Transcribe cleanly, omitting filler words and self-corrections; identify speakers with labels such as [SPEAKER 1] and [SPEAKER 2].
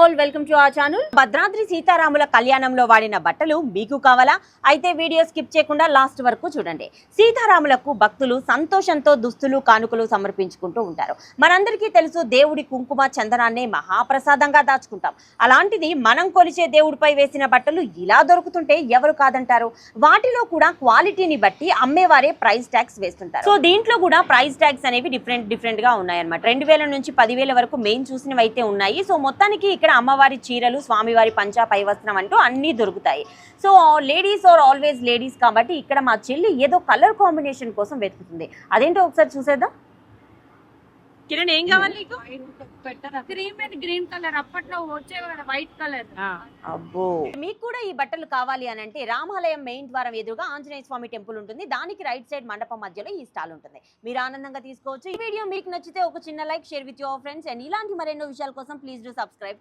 [SPEAKER 1] All welcome to our channel. Bhadradri సీతారాముల కళ్యాణంలో వాడిన బట్టలు మీకు కావాలా? అయితే వీడియో స్కిప్ చేయకుండా లాస్ట్ వరకు చూడండి. సీతారాములకు భక్తులు సంతోషంతో దుస్తులు కానుకలు సమర్పించుకుంటూ ఉంటారు. మనందరికీ తెలుసు దేవుడి కుంకుమ చందనాన్ని మహాప్రసాదంగా దాచుకుంటాం. అలాంటిది మనం కొలిచే దేవుడిపై వేసిన బట్టలు ఇలా దొరుకుతుంటే ఎవరు కాదంటారు? వాటిలో కూడా క్వాలిటీని బట్టి అమ్మేవారే ప్రైస్ ట్యాగ్స్ వేస్తుంటారు. సో దీంట్లో కూడా ప్రైస్ ట్యాగ్స్ అనేవి డిఫరెంట్ గా ఉన్నాయన్నమాట. 2000 నుంచి 10,000 వరకు మెయిన్ చూసినవి అయితే ఉన్నాయి. సో మొత్తానికి ఇక్కడ అమ్మవారి చీరలు, స్వామివారి పంచా పై వస్త్రం అంటూ అన్నీ దొరుకుతాయి. So ladies are always ladies కాబట్టి ఇక్కడ మా చెల్లి ఏదో కలర్ కాంబినేషన్ కోసం వెతుకుతుంది. అదేంటో ఒకసారి చూసేద్దాం. కిరణ్, ఏం కావాలి నీకు?
[SPEAKER 2] క్రీమ్ అండ్ గ్రీన్ కలర్, అప్పట్లో వచ్చే వైట్ కలర్.
[SPEAKER 1] అబ్బో, మీకు కూడా ఈ బట్టలు కావాలి అని అంటే రామాలయం మెయిన్ ద్వారం ఎదురుగా ఆంజనేయ స్వామి టెంపుల్ ఉంటుంది. దానికి రైట్ సైడ్ మండపం మధ్యలో ఈ స్టాల్ ఉంటుంది. మీరు ఆనందంగా తీసుకోవచ్చు. ఈ వీడియో మీకు నచ్చితే ఒక చిన్న like, share with your friends. And ఇలాంటి మరెన్నో విషయాల కోసం ప్లీజ్ డూ సబ్స్క్రైబ్.